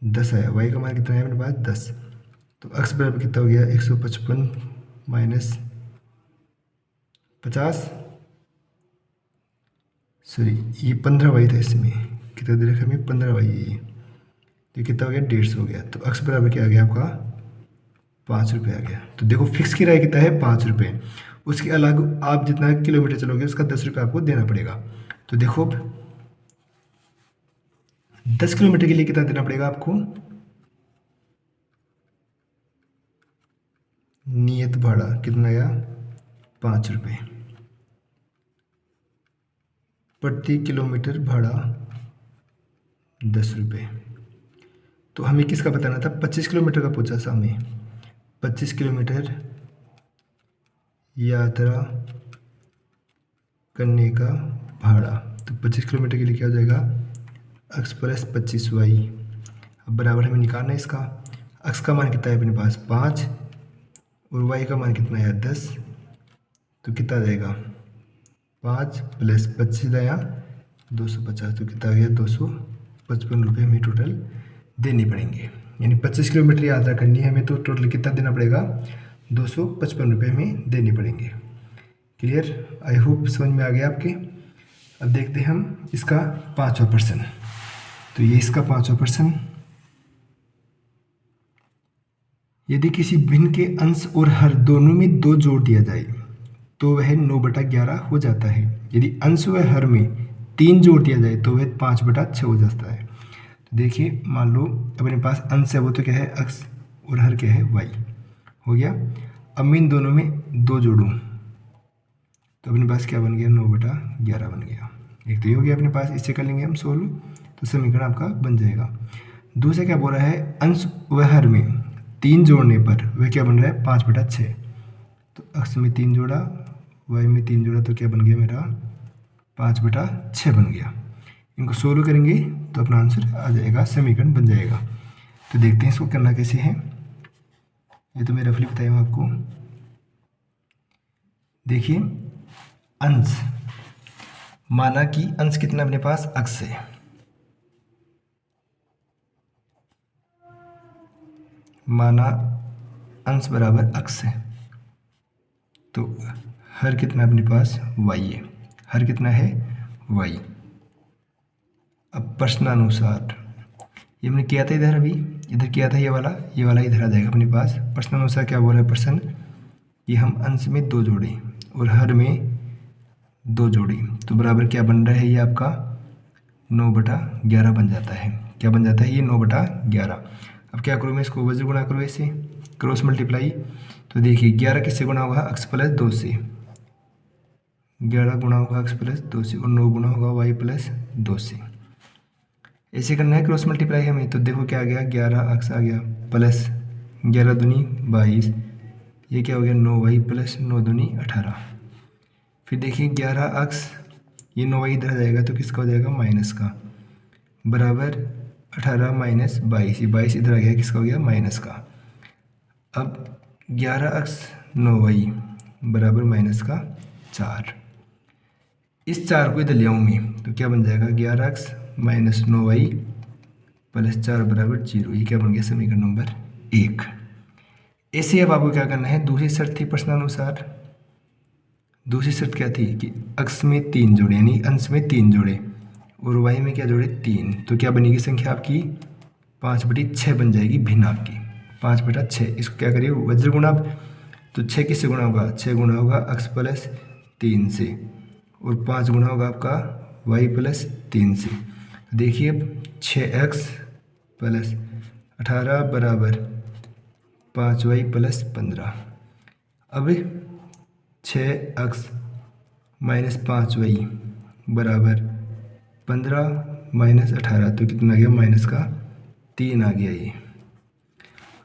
10 आया, वाई का मान कितना है अपने पास 10, तो अक्स बराबर कितना हो गया 155 माइनस 50, सॉरी ये 15 वाई था, इसमें कितना दे रखा हमें 15 वाई, ये तो कितना हो गया 150 हो गया, तो अक्स बराबर क्या आ गया आपका 5 रुपये आ गया। तो देखो फिक्स किराया कितना है 5 रुपये, उसके अलग आप जितना किलोमीटर चलोगे उसका 10 रुपये आपको देना पड़ेगा। तो देखो 10 किलोमीटर के लिए कितना देना पड़ेगा आपको, नियत भाड़ा कितना आया 5 रुपये, प्रति किलोमीटर भाड़ा 10 रुपये। तो हमें किसका बताना था, 25 किलोमीटर का पूछा था हमें, 25 किलोमीटर यात्रा करने का भाड़ा। तो 25 किलोमीटर के लिए क्या हो जाएगा, x प्लस 25y। अब बराबर हमें निकालना है इसका। x का मान कितना है अपने पास 5 और y का मान कितना है 10। तो कितना आ जाएगा 5 प्लस 25 दया 250। तो कितना आ गया 255 रुपये हमें टोटल देने पड़ेंगे। यानी 25 किलोमीटर यात्रा करनी है हमें, तो टोटल कितना देना पड़ेगा 255 रुपये हमें देने पड़ेंगे। क्लियर, आई होप समझ में आ गया आपके। अब देखते हैं हम इसका 5वां प्रश्न। तो ये इसका 5वां प्रश्न। यदि किसी भिन्न के अंश और हर दोनों में 2 जोड़ दिया जाए तो वह 9/11 हो जाता है। यदि अंश व हर में 3 जोड़ दिया जाए तो वह 5/6 हो जाता है। तो देखिए, मान लो अपने पास अंश है वो तो क्या है x और हर क्या है y हो गया। अब मैं इन दोनों में 2 जोड़ूँ तो अपने पास क्या बन गया 9/11 बन गया। एक तो ये हो गया अपने पास, इससे कर लेंगे हम सोल्व तो समीकरण आपका बन जाएगा। दूसरा क्या बोल रहा है, अंश व हर में 3 जोड़ने पर वह क्या बन रहा है 5/6। तो x में 3 जोड़ा y में 3 जोड़ा तो क्या बन गया मेरा 5/6 बन गया। इनको सोल्व करेंगे तो अपना आंसर आ जाएगा, समीकरण बन जाएगा। तो देखते हैं इसको करना कैसे है। ये तो मैं रफली बताया हूँ आपको। देखिए, अंश माना कि अंश कितना अपने पास x है, माना अंश बराबर x है, तो हर कितना अपने पास y है, हर कितना है y। अब प्रश्नानुसार ये हमने किया था इधर, अभी इधर किया था ये वाला इधर आ जाएगा अपने पास। प्रश्नानुसार क्या बोल रहा है प्रश्न कि हम अंश में 2 जोड़े और हर में 2 जोड़े तो बराबर क्या बन रहा है ये आपका 9/11 बन जाता है। क्या बन जाता है ये 9/11। अब क्या करूँ मैं इसको वज्र गुणा करूँ ऐसे क्रॉस मल्टीप्लाई। तो देखिए 11 किससे गुणा होगा x प्लस 2 से, 11 गुणा होगा x प्लस 2 से और 9 गुणा होगा y प्लस 2 से। ऐसे करना है क्रॉस मल्टीप्लाई हमें। तो देखो क्या आ गया 11x आ गया प्लस 11 दूनी 22, ये क्या हो गया 9y प्लस 9 दूनी 18। फिर देखिए 11x ये 9y इधर आ जाएगा तो किसका हो जाएगा माइनस का, बराबर 18 माइनस 22, ये 22 इधर आ गया किसका हो गया माइनस का। अब 11x 9y बराबर माइनस का 4। इस 4 को इधर ले आऊँ मैं तो क्या बन जाएगा 11x माइनस 9y प्लस 4 बराबर 0। ये क्या बन गया समीकरण नंबर 1। ऐसे अब आपको क्या करना है, दूसरी शर्त थी प्रश्नानुसार। दूसरी शर्त क्या थी कि x में 3 जोड़े यानी अंश में 3 जोड़े और y में क्या जोड़े 3, तो क्या बनेगी संख्या आपकी 5/6 बन जाएगी भिन्न आपकी 5/6। इसको क्या करिए वज्र गुणा, तो 6 किससे गुणा होगा 6 गुणा होगा x प्लस 3 से और 5 गुणा होगा आपका y प्लस 3 से। देखिए अब 6x प्लस 18 बराबर 5y प्लस 15। अब 6x माइनस 5y बराबर 15 माइनस 18 तो कितना आ गया माइनस का 3 आ गया ये।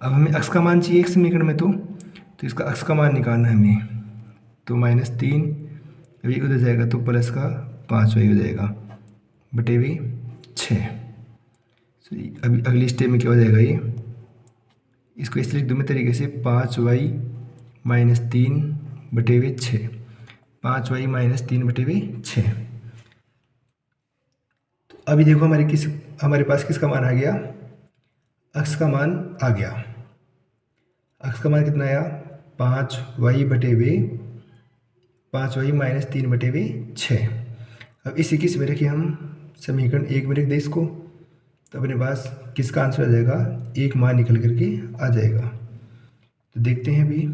अब हमें x का मान चाहिए एक समीकरण में, तो इसका x का मान निकालना है हमें। तो -3 अभी उधर जाएगा तो प्लस का 5y हो जाएगा बटे भी 6। अभी अगली स्टेप में क्या हो जाएगा ये, इसको इसलिए दूसरे तरीके से 5y माइनस 3 बटे हुए 6, 5y माइनस 3 बटे हुए 6। तो अभी देखो हमारे पास किसका मान आ गया, x का मान आ गया। x का मान कितना आया 5y बटे हुए 5y माइनस 3 बटे हुए 6। अब इसी किस में रखिए हम समीकरण 1 में रख दे इसको, तो अपने पास किसका आंसर आ जाएगा, एक मान निकल करके आ जाएगा। तो देखते हैं अभी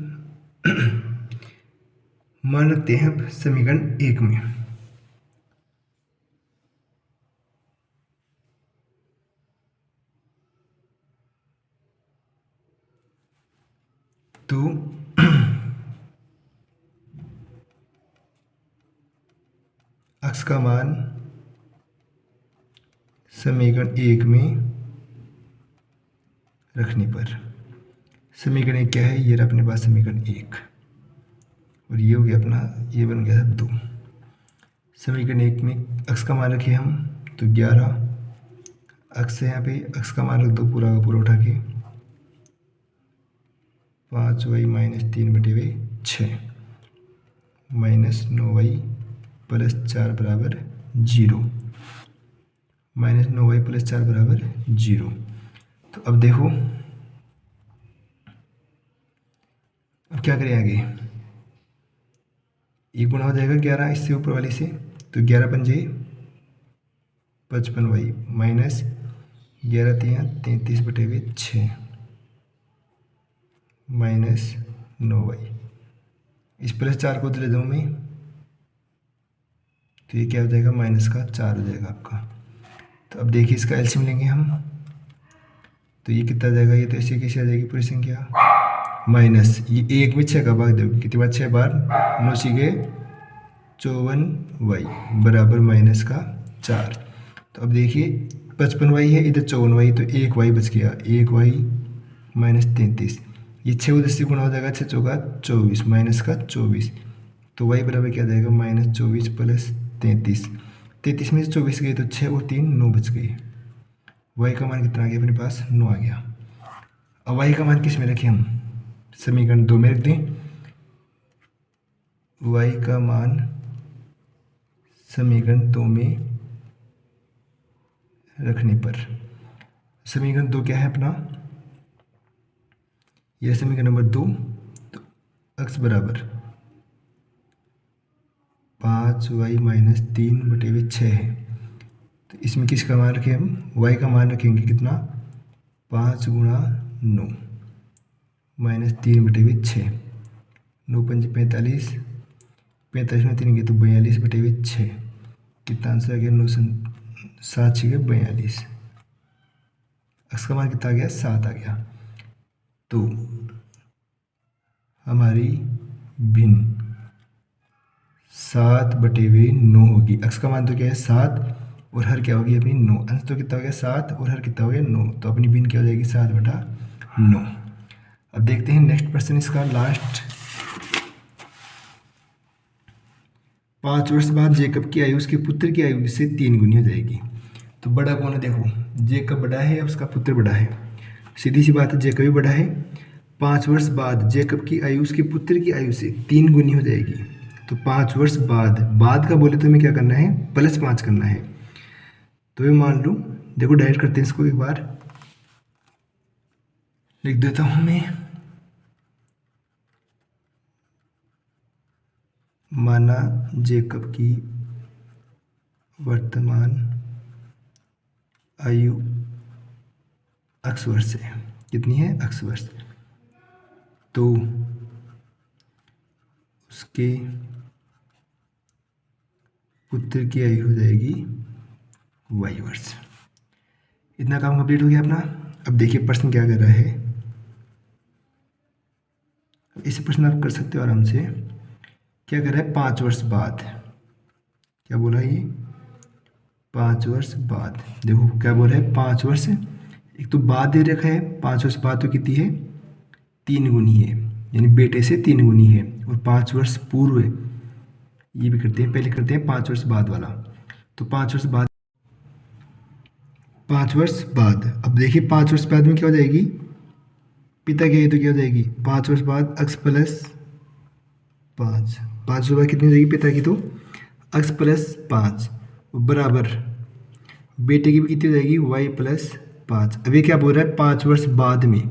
मान रखते हैं समीकरण 1 में। तो x का मान समीकरण 1 में रखने पर समीकरण 1 क्या है, ये रहा अपने पास समीकरण 1 और ये हो गया अपना, ये बन गया 2। समीकरण 1 में x का मान रखे हम, तो 11 x है, यहाँ पे x का मान रख दो पूरा का पूरा उठा के, 5y - 3/6 -9y + 4 बराबर 0, -9y + 4 बराबर 0। तो अब देखो अब क्या करें आगे, ये गुणा हो जाएगा 11 इससे ऊपर वाली से, तो 11 पंजे 55y माइनस 11 तियाँ 33/6 -9y। इस +4 को तो ले जाऊँ मैं, तो ये क्या हो जाएगा, -4 हो जाएगा आपका। तो अब देखिए इसका एलसीएम लेंगे हम, तो ये कितना आ जाएगा, ये तो ऐसे कैसे आ जाएगी पूरी संख्या, माइनस ये 1 में 6 का भाग दो, कितनी बार 6 बार, 9 × 54y बराबर -4। तो अब देखिए 55y है, इधर 54y, तो 1y बच गया, 1y - 33, ये 6 उधर से गुणा हो जाएगा, 6 चौका 24 -24, तो y बराबर क्या आ जाएगा, -24 + 33, 33 में से 24 गए तो 6 और 3 9 बच गए, y का मान कितना आ गया अपने पास, 9 आ गया। अब y का मान किस में रखें हम, समीकरण 2 में रख दें, y का मान समीकरण 2 में रखने पर, समीकरण 2 क्या है अपना, यह समीकरण नंबर 2, तो x बराबर 5y - 3/6 है। तो इसमें किसका मान रखें हम, y का मान रखेंगे कितना, 5 × 9 -3/6, 9 × 5 = 45, 45 में 3 गए तो 42/6, कितना आंसर आ गया, 9 7 6 42, x का मान कितना आ गया, 7 आ गया। तो हमारी भिन्न 7/9 होगी, x का मान तो क्या है 7 और हर क्या होगी अपनी 9, अंश तो कितना हो गया 7 और हर कितना हो गया 9, तो अपनी भिन्न क्या हो जाएगी 7/9। अब देखते हैं नेक्स्ट प्रश्न इसका लास्ट। 5 वर्ष बाद जेकब की आयु उसके पुत्र की आयु से 3 गुनी हो जाएगी। तो बड़ा कौन है, देखो जेकब बड़ा है, उसका पुत्र बड़ा है, सीधी सी बात है, जेकब भी बड़ा है। 5 वर्ष बाद जेकब की आयु उसके पुत्र की आयु से 3 गुनी हो जाएगी। तो 5 वर्ष बाद का बोले तो हमें क्या करना है, +5 करना है। तो ये मान लो, देखो डायरेक्ट करते हैं इसको, एक बार लिख देता हूँ मैं, माना जेकब की वर्तमान आयु x वर्ष है, कितनी है, x वर्ष, तो उसके पुत्र की आयु हो जाएगी y वर्ष। इतना काम कंप्लीट हो गया अपना। अब देखिए प्रश्न क्या कर रहा है, इसे प्रश्न आप कर सकते हो आराम से। क्या कर रहा है, 5 वर्ष बाद, क्या बोला ये, 5 वर्ष बाद, देखो क्या बोल रहा है, 5 वर्ष, एक तो बाद दे रखा है, 5 वर्ष बाद तो कितनी है, 3 गुनी है, यानी बेटे से 3 गुनी है। और 5 वर्ष पूर्व, ये भी करते हैं, पहले करते हैं 5 वर्ष बाद वाला। तो 5 वर्ष बाद, 5 वर्ष बाद, अब देखिए 5 वर्ष बाद में क्या हो जाएगी, पिता की आयु तो क्या हो जाएगी, 5 वर्ष बाद x + 5, 5 वर्ष बाद कितनी हो जाएगी पिता की, तो x + 5 बराबर बेटे की भी कितनी हो जाएगी, y + 5। अभी क्या बोल रहा है, 5 वर्ष बाद में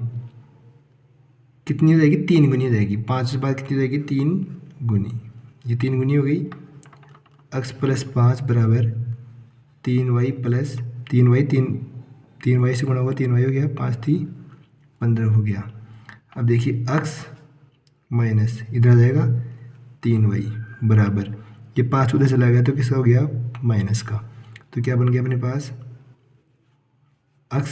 कितनी हो जाएगी, 3 गुनी हो जाएगी, 5 वर्ष बाद कितनी हो जाएगी, 3 गुनी, ये 3 गुनी हो गई, x + 5 बराबर 3y + 3y से गुणा होगा, 3y हो गया, 5 थी 15 हो गया। अब देखिए x माइनस इधर आ जाएगा 3y बराबर, ये 5 उधर चला गया तो किसका हो गया, माइनस का। तो क्या बन गया अपने पास, x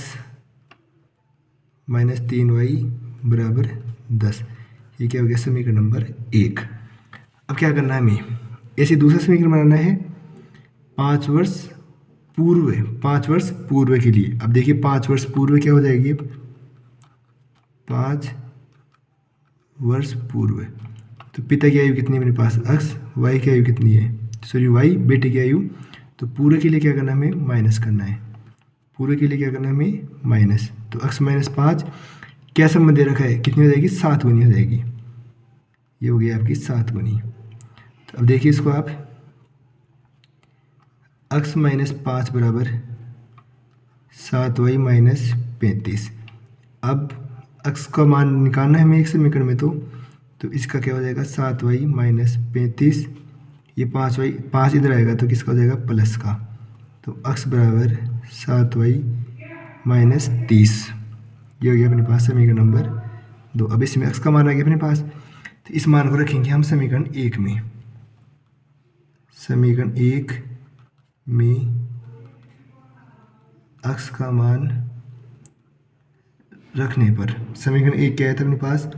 - 3y बराबर 10। ये क्या हो गया, समीकरण नंबर 1। अब क्या करना है हमें, ऐसे दूसरा समीकरण बनाना है 5 वर्ष पूर्व, 5 वर्ष पूर्व के लिए। अब देखिए 5 वर्ष पूर्व क्या हो जाएगी, अब 5 वर्ष पूर्व, तो पिता की आयु कितनी है मेरे पास x, y की आयु कितनी है, सॉरी y बेटे की आयु। तो पूरे के लिए क्या करना है हमें, माइनस करना है। पूरे के लिए क्या करना है हमें, माइनस। तो x माइनस 5 क्या संबंध दे रखा है, कितनी हो जाएगी, 7 गुनी हो जाएगी। ये हो गई आपकी 7 गुनी। तो अब देखिए इसको आप, x माइनस 5 बराबर 7y माइनस 35। अब x का मान निकालना है हमें एक समीकरण में, तो इसका क्या हो जाएगा, 7y माइनस 35। ये 5y, 5 इधर आएगा तो किसका हो जाएगा, प्लस का। तो x बराबर 7y माइनस 30। ये हो गया अपने पास समीकरण नंबर 2। अब इसमें x का मान आ गया अपने पास, तो इस मान को रखेंगे हम समीकरण 1 में। समीकरण 1 में x का मान रखने पर समीकरण 1 क्या आया था अपने पास,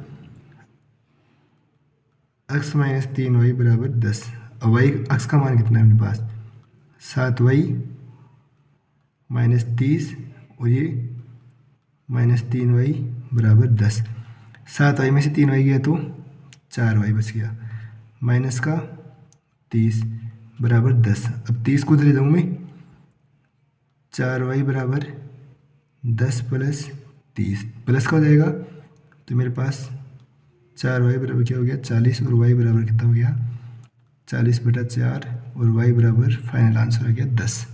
x माइनस 3y बराबर 10। अब y x का मान कितना है अपने पास, 7y माइनस 30, और ये माइनस 3y बराबर 10। 7y में से 3y गया तो 4y बच गया, माइनस का 30 बराबर 10। अब 30 को ले जाऊँ मैं, 4y बराबर 10 प्लस 30, प्लस का हो जाएगा। तो मेरे पास 4y बराबर क्या हो गया, 40, और y बराबर कितना हो गया, 40/4, और y बराबर फाइनल आंसर हो गया 10।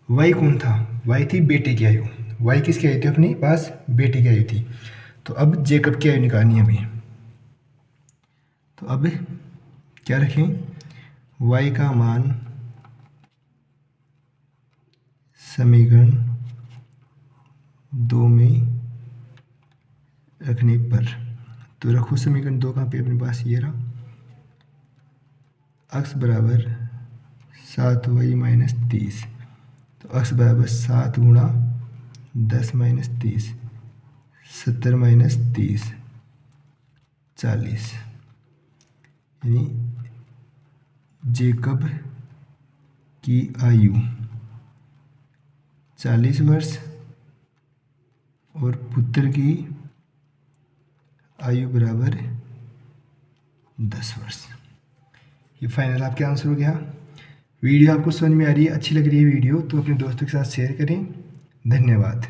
y कौन था, y थी बेटे की आयु। y किसकी आयु थी अपने पास, बेटे की आयु थी। तो अब जेकब की आयु निकालनी है हमें। तो अब क्या रखें, y का मान समीकरण 2 में रखने पर, तो रखो समीकरण 2 कहाँ पे अपने पास, ये रहा। x बराबर 7y माइनस 30। तो x बराबर 7 गुणा 10 माइनस 30, 70 माइनस 30, 40। यानी जेकब की आयु 40 वर्ष और पुत्र की आयु बराबर 10 वर्ष। ये फाइनल आपके आंसर हो गया। वीडियो आपको समझ में आ रही है, अच्छी लग रही है वीडियो, तो अपने दोस्तों के साथ शेयर करें। धन्यवाद।